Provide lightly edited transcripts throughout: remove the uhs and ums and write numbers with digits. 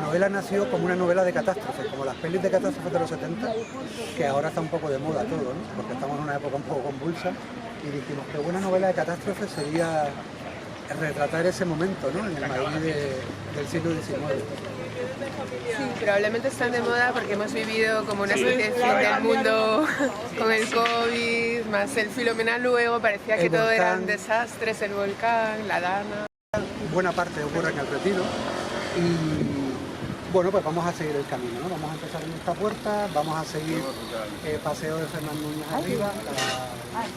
novela nació como una novela de catástrofes, como las pelis de catástrofes de los 70, que ahora está un poco de moda todo, ¿no? Porque estamos en una época un poco convulsa, y dijimos que buena novela de catástrofes sería retratar ese momento, ¿no? En el Madrid del siglo XIX. Sí, probablemente están de moda porque hemos vivido como una especie de fin del mundo con el COVID, más el Filomena luego, parecía que todo eran desastres, el volcán, la Dana. Buena parte ocurre en el Retiro y bueno, pues vamos a seguir el camino, ¿no? Vamos a empezar en esta puerta, vamos a seguir Paseo de Fernán Núñez arriba,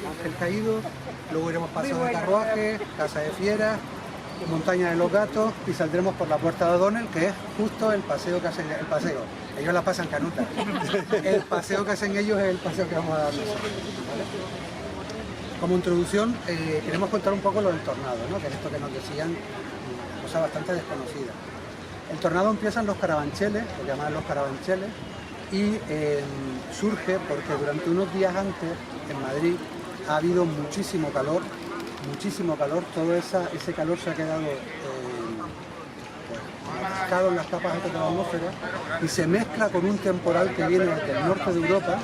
Ángel Caído, luego iremos Paseo de Carruaje, Casa de Fieras, Montaña de los Gatos y saldremos por la Puerta de O'Donnell, que es justo el paseo que hacen, ellos la pasan canuta, el paseo que hacen ellos es el paseo que vamos a dar nosotros, ¿vale? Como introducción queremos contar un poco lo del tornado, ¿no? Que es esto que nos decían, cosa bastante desconocida. El tornado empieza en los Carabancheles, lo llaman los Carabancheles, y surge porque durante unos días antes en Madrid ha habido muchísimo calor, todo ese calor se ha quedado atascado en las capas altas de la atmósfera y se mezcla con un temporal que viene desde el norte de Europa,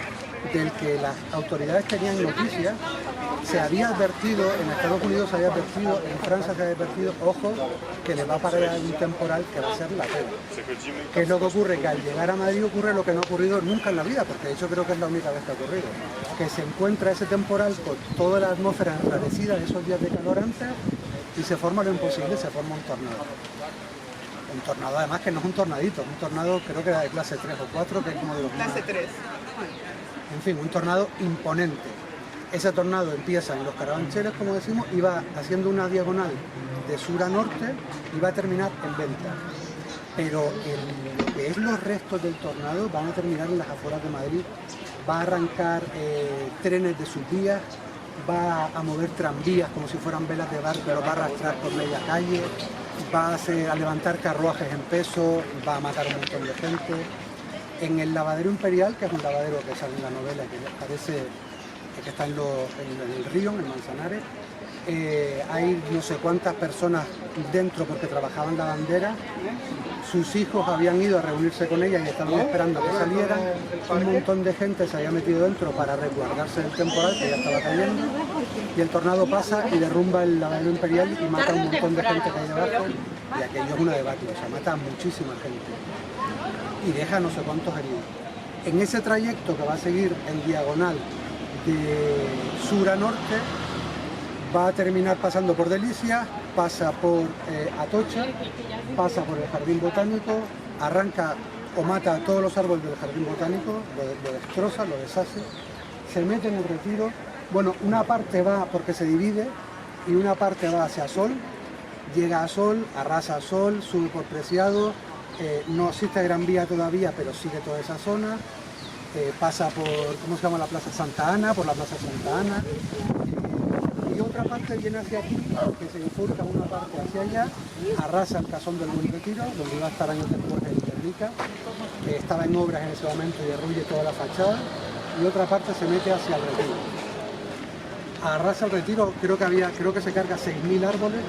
del que las autoridades tenían noticias. Se había advertido, en Estados Unidos se había advertido, en Francia se había advertido, ojo, que le va a parar un temporal que va a ser la pena. ¿Qué es lo que ocurre? Que al llegar a Madrid ocurre lo que no ha ocurrido nunca en la vida, porque de hecho creo que es la única vez que ha ocurrido, que se encuentra ese temporal con toda la atmósfera enrarecida de esos días de calor antes y se forma lo imposible, se forma un tornado. Un tornado además que no es un tornadito, un tornado creo que era de clase 3 o 4, que es como de los clase 3. En fin, un tornado imponente. Ese tornado empieza en los Carabancheles, como decimos, y va haciendo una diagonal de sur a norte y va a terminar en Venta. Pero lo que es los restos del tornado van a terminar en las afueras de Madrid, va a arrancar trenes de sus vías, va a mover tranvías como si fueran velas de barco, los va a arrastrar por media calle, va a levantar carruajes en peso, va a matar a un montón de gente. En el lavadero imperial, que es un lavadero que sale en la novela, que parece que está en el río, en Manzanares, hay no sé cuántas personas dentro porque trabajaban la bandera, sus hijos habían ido a reunirse con ella y estaban esperando que salieran, un montón de gente se había metido dentro para resguardarse del temporal que ya estaba cayendo, y el tornado pasa y derrumba el lavadero imperial y mata a un montón de gente que hay debajo, y aquello es una debacle, o sea, mata a muchísima gente y deja no sé cuántos heridos. En ese trayecto que va a seguir en diagonal de sur a norte, va a terminar pasando por Delicias, pasa por Atocha, pasa por el Jardín Botánico, arranca o mata a todos los árboles del Jardín Botánico, lo destroza, lo deshace, se mete en el Retiro. Bueno, una parte va porque se divide y una parte va hacia Sol, llega a Sol, arrasa a Sol, sube por Preciado, no existe Gran Vía todavía, pero sigue toda esa zona, pasa por, ¿cómo se llama la Plaza Santa Ana? Por la Plaza Santa Ana, y otra parte viene hacia aquí, que se bifurca una parte hacia allá, arrasa el Casón del Buen Retiro, donde iba a estar años después el Guernica, estaba en obras en ese momento y derruye toda la fachada, y otra parte se mete hacia el Retiro. Arrasa el Retiro, creo que se carga 6.000 árboles,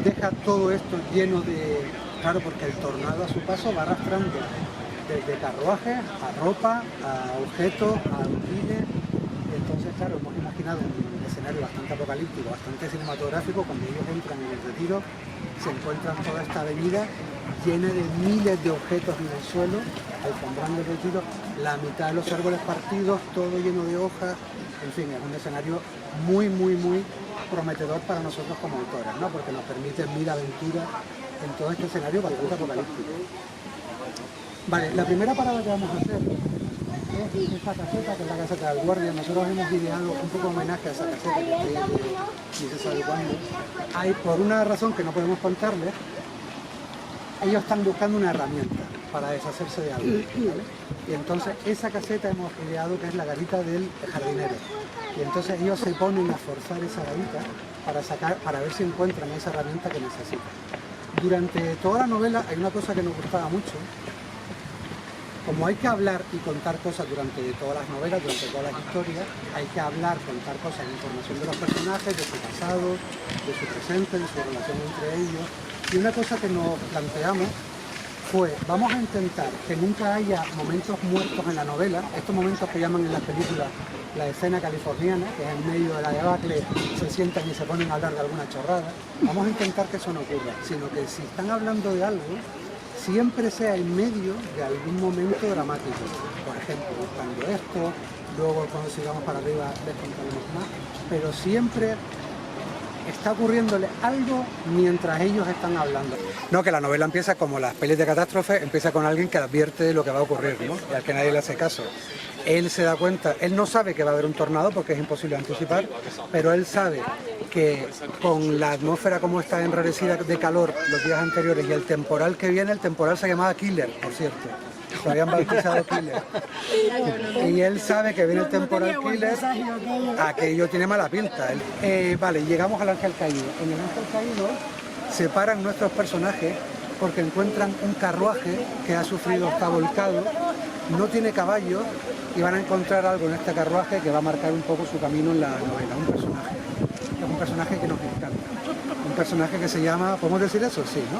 deja todo esto lleno de... Claro, porque el tornado a su paso va arrastrando desde carruajes a ropa, a objetos, a útiles. Entonces, claro, hemos imaginado un escenario bastante apocalíptico, bastante cinematográfico. Cuando ellos entran en el Retiro, se encuentran toda esta avenida llena de miles de objetos en el suelo, alfombrando el Retiro, la mitad de los árboles partidos, todo lleno de hojas. En fin, es un escenario muy prometedor para nosotros como autores, ¿no? Porque nos permite mil aventuras en todo este escenario bastante apocalíptico. Vale, la primera parada que vamos a hacer es esta caseta, que es la caseta del guardia. Nosotros hemos ideado un poco homenaje a esa caseta que está ahí, ni se sabe cuándo. Hay, por una razón que no podemos contarles, ellos están buscando una herramienta para deshacerse de algo, ¿vale? Y entonces esa caseta hemos ideado que es la garita del jardinero. Y entonces ellos se ponen a forzar esa garita para ver si encuentran esa herramienta que necesitan. Durante toda la novela hay una cosa que nos gustaba mucho. Como hay que hablar y contar cosas durante todas las novelas, durante todas las historias, hay que hablar, contar cosas, información de los personajes, de su pasado, de su presente, de su relación entre ellos. Y una cosa que nos planteamos fue, vamos a intentar que nunca haya momentos muertos en la novela, estos momentos que llaman en las películas la escena californiana, que es en medio de la debacle, se sientan y se ponen a hablar de alguna chorrada. Vamos a intentar que eso no ocurra, sino que si están hablando de algo, siempre sea en medio de algún momento dramático. Por ejemplo, buscando esto, luego cuando sigamos para arriba les contaremos más, pero siempre está ocurriéndole algo mientras ellos están hablando. No, que la novela empieza como las pelis de catástrofe, empieza con alguien que advierte de lo que va a ocurrir, ¿no? Y al que nadie le hace caso. Él se da cuenta, él no sabe que va a haber un tornado porque es imposible anticipar, pero él sabe que con la atmósfera como está enrarecida de calor los días anteriores y el temporal que viene, el temporal se llamaba Killer, por cierto. Lo habían bautizado Killer. Y él sabe que viene el temporal Killer, aquello tiene mala pinta. Vale, llegamos al Ángel Caído. En el Ángel Caído se paran nuestros personajes porque encuentran un carruaje que ha sufrido, está volcado, no tiene caballos y van a encontrar algo en este carruaje que va a marcar un poco su camino en la novela. Un personaje que nos encanta. Un personaje que se llama, ¿podemos decir eso? Sí, ¿no?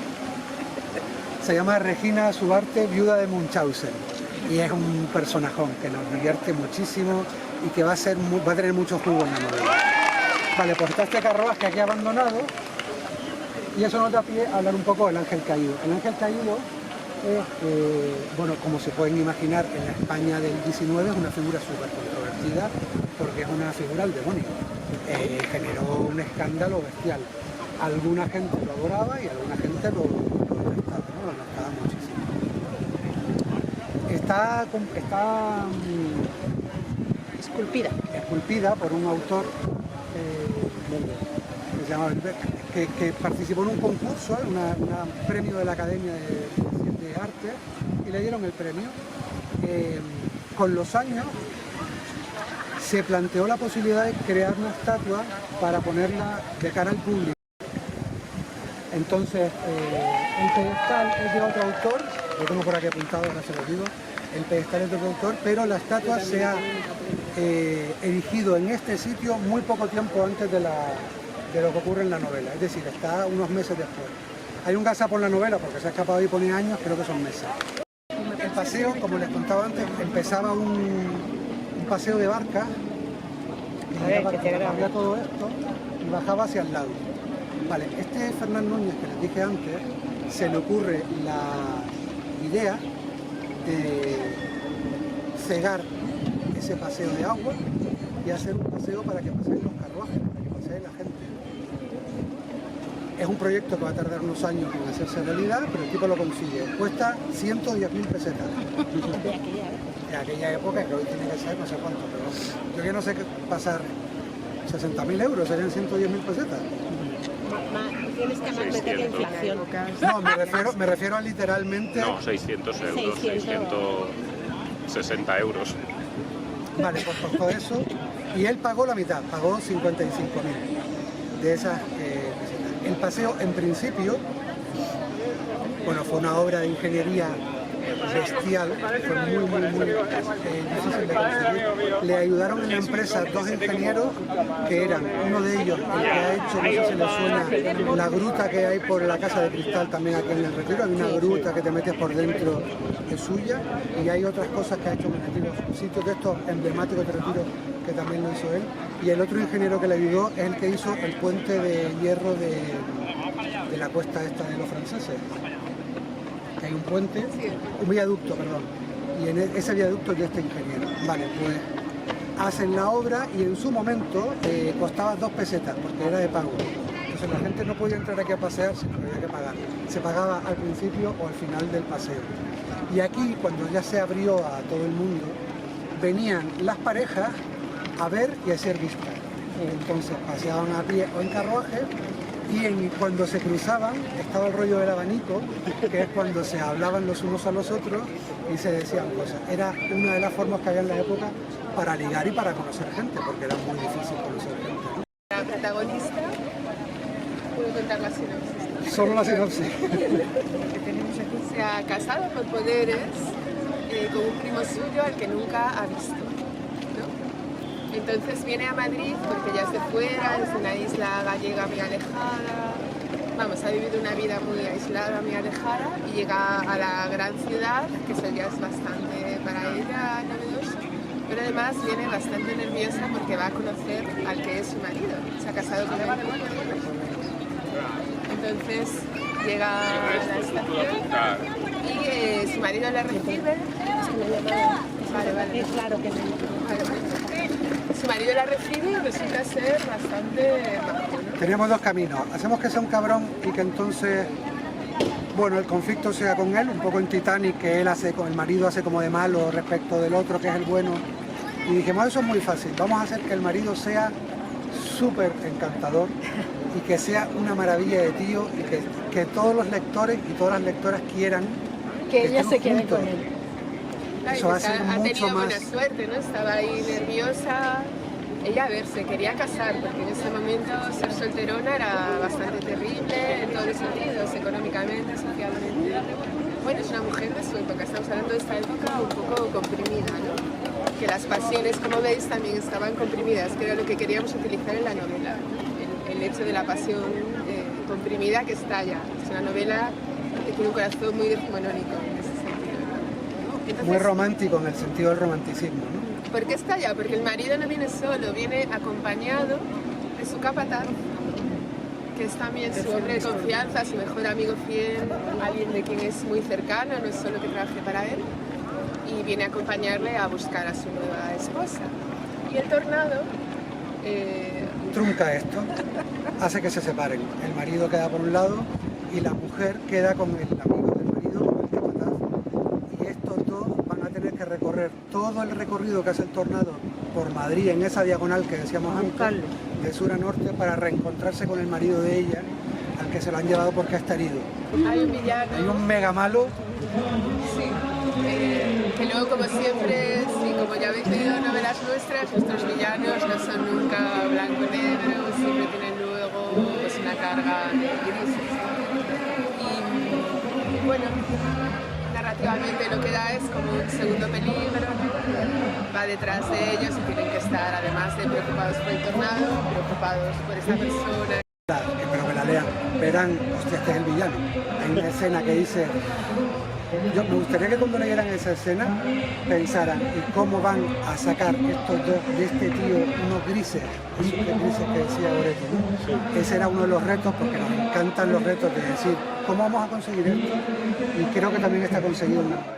Se llama Regina Subarte, viuda de Munchausen, y es un personajón que nos divierte muchísimo y que va a tener mucho jugo en la novela. Vale, pues está este carruaje aquí abandonado y eso nos da pie a hablar un poco del Ángel Caído. El Ángel Caído es, bueno, como se pueden imaginar, en la España del 19 es una figura súper controvertida porque es una figura del demonio. Generó un escándalo bestial. Alguna gente lo adoraba y alguna gente lo detestaba, ¿no? Lo detestaba muchísimo. Está esculpida por un autor que se llama que participó en un concurso, un premio de la Academia de Arte, y le dieron el premio. Con los años se planteó la posibilidad de crear una estatua para ponerla de cara al público. Entonces, el pedestal es de otro autor, lo tengo por aquí apuntado, ahora se lo digo, el pedestal es de otro autor, pero la estatua se ha erigido en este sitio muy poco tiempo antes de lo que ocurre en la novela, es decir, está unos meses después. Hay un gazapo en la novela porque se ha escapado y pone años, creo que son meses. El paseo, como les contaba antes, empezaba un paseo de barca, había todo esto y bajaba hacia el lado. Vale, este Fernán Núñez que les dije antes, se le ocurre la idea de cegar ese paseo de agua y hacer un paseo para que paseen los carruajes, para que pasee la gente. Es un proyecto que va a tardar unos años en hacerse realidad, pero el tipo lo consigue. Cuesta 110.000 pesetas. De aquella época, que hoy tiene que ser no sé cuánto, pero yo que no sé qué pasar 60.000 euros, serían 110.000 pesetas. Tienes que meter la inflación. No, me refiero a literalmente... No, 600 euros, 660 euros. Vale, pues costó eso y él pagó la mitad, pagó 55.000 de esas pesetas. El paseo, en principio, bueno, fue una obra de ingeniería bestial, fue muy difícil de conseguir. Le ayudaron en la empresa dos ingenieros que eran, uno de ellos, el que ha hecho, no sé si les suena, la gruta que hay por la Casa de Cristal también aquí en el Retiro, hay una gruta que te metes por dentro, es suya, y hay otras cosas que ha hecho en el Retiro, sitios de estos emblemáticos de Retiro que también lo hizo él, y el otro ingeniero que le ayudó es el que hizo el puente de hierro de la cuesta esta de los franceses. Que hay un puente, un viaducto, perdón, y en ese viaducto es de este ingeniero. Vale, pues hacen la obra y en su momento costaba 2 pesetas porque era de pago. Entonces la gente no podía entrar aquí a pasear, sino que había que pagar. Se pagaba al principio o al final del paseo. Y aquí, cuando ya se abrió a todo el mundo, venían las parejas a ver y a ser vistas. Entonces paseaban a pie o en carruaje. Y cuando se cruzaban estaba el rollo del abanico, que es cuando se hablaban los unos a los otros y se decían cosas. Era una de las formas que había en la época para ligar y para conocer gente, porque era muy difícil conocer gente, ¿no? La protagonista, ¿puedo contar la sinopsis? Solo la sinopsis. Que tenemos aquí. Se ha casado con poderes con un primo suyo al que nunca ha visto. Entonces viene a Madrid porque ya es de fuera, es una isla gallega muy alejada vamos, ha vivido una vida muy aislada, muy alejada, y llega a la gran ciudad, que eso ya es bastante para ella novedoso, pero además viene bastante nerviosa porque va a conocer al que es su marido, se ha casado con él. Entonces llega a la estación y su marido la recibe. Es claro que no. Su marido la recibe y resulta ser bastante majo, ¿no? Tenemos dos caminos. Hacemos que sea un cabrón y que entonces, bueno, el conflicto sea con él, un poco en Titanic, que él hace, el marido hace como de malo respecto del otro, que es el bueno. Y dijimos, eso es muy fácil, vamos a hacer que el marido sea súper encantador y que sea una maravilla de tío y que todos los lectores y todas las lectoras quieran Que ella estén se quede juntos. con él. Eso va a ser ha mucho tenido más. buena suerte, ¿no? Estaba ahí nerviosa. Ella, a ver, se quería casar, porque en ese momento ser solterona era bastante terrible en todos los sentidos, económicamente, socialmente. Bueno, es una mujer de su época, estamos hablando de esta época un poco comprimida, ¿no? Que las pasiones, como veis, también estaban comprimidas, que era lo que queríamos utilizar en la novela, ¿no? El hecho de la pasión comprimida que estalla. Es una novela que tiene un corazón muy decimonónico en ese sentido, ¿no? Entonces, Muy romántico en el sentido del romanticismo, ¿no? ¿por qué estalla? Porque el marido no viene solo, viene acompañado de su capataz, que es también su hombre de confianza, su mejor amigo fiel, alguien de quien es muy cercano, no es solo que trabaje para él, y viene a acompañarle a buscar a su nueva esposa. Y el tornado Trunca esto, hace que se separen. El marido queda por un lado y la mujer queda con el amigo del marido, con el capataz, y estos dos van a tener que recorrer todo el recorrido que hace el tornado por Madrid en esa diagonal que decíamos antes, de sur a norte, para reencontrarse con el marido de ella, al que se lo han llevado porque está herido. hay un villano. Hay un mega malo. Sí, que luego, como siempre, sí, como ya habéis leído novelas nuestros villanos no son nunca blanco-negro, siempre tienen luego pues, una carga de grises. Y bueno, narrativamente lo que da es como un segundo peligro, ¿no? Va detrás de ellos y tienen que estar, además de preocupados por el tornado, preocupados por esta persona. Espero que la lean, verán, hostia, este es el villano. Hay una escena que dice, yo me gustaría que cuando leyeran esa escena pensaran y cómo van a sacar estos dos de este tío unos grises, esos grises que decía Goretti, ¿no? Sí. Ese era uno de los retos, porque nos encantan los retos de decir cómo vamos a conseguir esto, y creo que también está conseguido en la novela.